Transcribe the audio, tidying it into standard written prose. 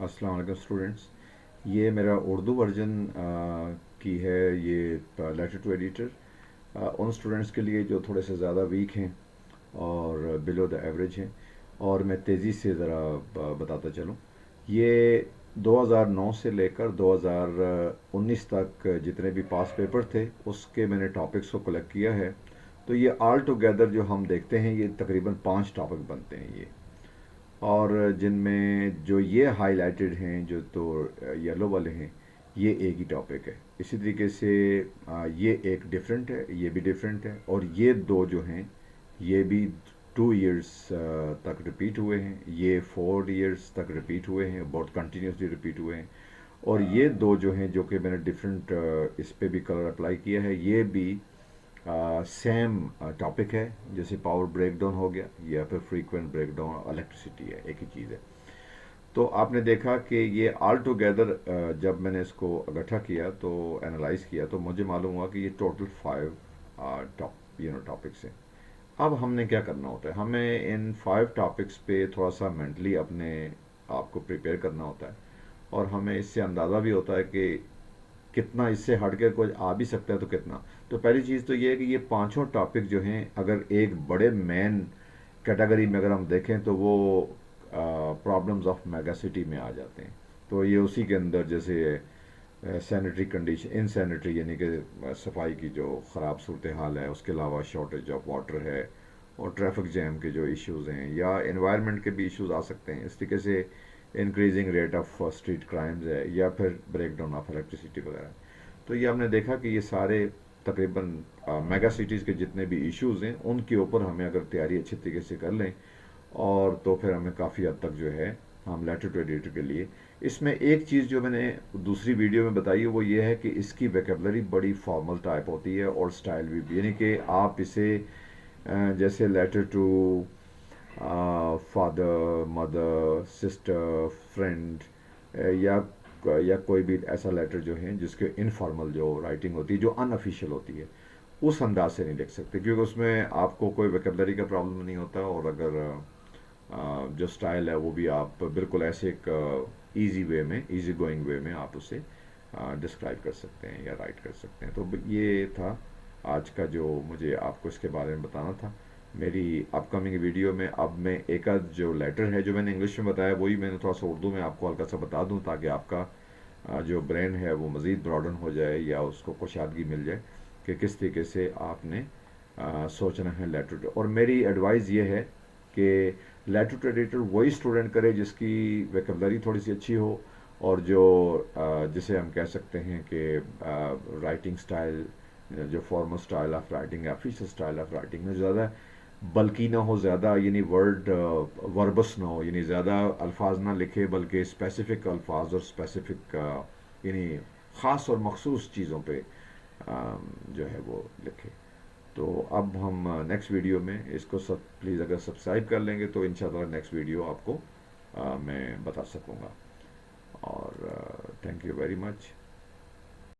अस्सलाम वालेकुम स्टूडेंट्स। ये मेरा उर्दू वर्जन की है ये लेटर टू एडिटर उन स्टूडेंट्स के लिए जो थोड़े से ज़्यादा वीक हैं और बिलो द एवरेज हैं। और मैं तेज़ी से ज़रा बताता चलूँ। ये 2009 से लेकर 2019 तक जितने भी पास पेपर थे उसके मैंने टॉपिक्स को कलेक्ट किया है। तो ये ऑल टुगेदर जो हम देखते हैं ये तकरीबन 5 टॉपिक बनते हैं ये। और जिनमें जो ये हाईलाइटेड हैं जो तो येलो वाले हैं ये एक ही टॉपिक है। इसी तरीके से ये एक डिफरेंट है, ये भी डिफरेंट है, और ये दो जो हैं ये भी 2 इयर्स तक रिपीट हुए हैं, ये 4 इयर्स तक रिपीट हुए हैं, बहुत कंटिन्यूसली रिपीट हुए हैं। और ये दो जो हैं जो कि मैंने डिफरेंट इस पे भी कलर अप्लाई किया है ये भी सेम टॉपिक है। जैसे पावर ब्रेक डाउन हो गया या फिर फ्रीक्वेंट ब्रेक डाउन इलेक्ट्रिसिटी है, एक ही चीज़ है। तो आपने देखा कि ये ऑल टुगेदर जब मैंने इसको इकट्ठा किया तो एनालाइज किया तो मुझे मालूम हुआ कि ये टोटल 5 टॉपिक्स हैं। अब हमने क्या करना होता है, हमें इन 5 टॉपिक्स पे थोड़ा सा मेंटली अपने आप को प्रिपेयर करना होता है। और हमें इससे अंदाज़ा भी होता है कि कितना इससे हट कर कोई आ भी सकता है तो कितना। तो पहली चीज़ तो ये है कि ये पांचों टॉपिक जो हैं अगर एक बड़े मेन कैटेगरी में अगर हम देखें तो वो प्रॉब्लम्स ऑफ मेगासिटी में आ जाते हैं। तो ये उसी के अंदर जैसे सैनिटरी कंडीशन, इनसैनिटरी यानी कि सफाई की जो ख़राब सूरत हाल है, उसके अलावा शॉर्टेज ऑफ वाटर है, और ट्रैफिक जैम के जो इश्यूज़ हैं, या एनवायरनमेंट के भी इश्यूज़ आ सकते हैं। इस तरीके से increasing rate of street crimes है, या फिर ब्रेक डाउन ऑफ इलेक्ट्रिसिटी वगैरह। तो ये हमने देखा कि ये सारे तकरीबन मेगा सिटीज़ के जितने भी इश्यूज़ हैं उनके ऊपर हमें अगर तैयारी अच्छी तरीके से कर लें और तो फिर हमें काफ़ी हद तक जो है हम लेटर टू एडिटर के लिए। इसमें एक चीज़ जो मैंने दूसरी वीडियो में बताई है वो ये है कि इसकी वेकेबलरी बड़ी फॉर्मल टाइप होती है और स्टाइल भी, यानी कि आप इसे जैसे letter to father, mother, sister, friend, या या कोई भी ऐसा लेटर जो है जिसके इनफॉर्मल जो राइटिंग होती है, जो अनऑफिशियल होती है, उस अंदाज से नहीं लिख सकते, क्योंकि उसमें आपको कोई वेकेबलरी का प्रॉब्लम नहीं होता। और अगर जो स्टाइल है वो भी आप बिल्कुल ऐसे एक इजी वे में, इजी गोइंग वे में आप उसे डिस्क्राइब कर सकते हैं या राइट कर सकते हैं। तो ये था आज का जो मुझे आपको इसके बारे में बताना था। मेरी अपकमिंग वीडियो में अब मैं एक आध जो लेटर है जो मैंने इंग्लिश में बताया वही मैंने थोड़ा सा उर्दू में आपको हल्का सा बता दूं, ताकि आपका जो ब्रेन है वो मज़ीद ब्रॉडन हो जाए या उसको कुशादगी मिल जाए कि किस तरीके से आपने सोचना है लेटर। और मेरी एडवाइस ये है कि लेटर टू एडिटर वही स्टूडेंट करे जिसकी वेकेबलरी थोड़ी सी अच्छी हो, और जो जिसे हम कह सकते हैं कि राइटिंग स्टाइल, जो formal style of writing, official style of writing में ज़्यादा बल्कि ना हो, ज़्यादा यानी वर्बस ना हो, यानी ज़्यादा अल्फाज ना लिखे बल्कि स्पेसिफिक अल्फाज और स्पेसिफिक यानी ख़ास और मखसूस चीज़ों पे जो है वो लिखे। तो अब हम नेक्स्ट वीडियो में इसको सब प्लीज़ अगर सब्सक्राइब कर लेंगे तो इंशाल्लाह नेक्स्ट वीडियो आपको मैं बता सकूँगा। और थैंक यू वेरी मच।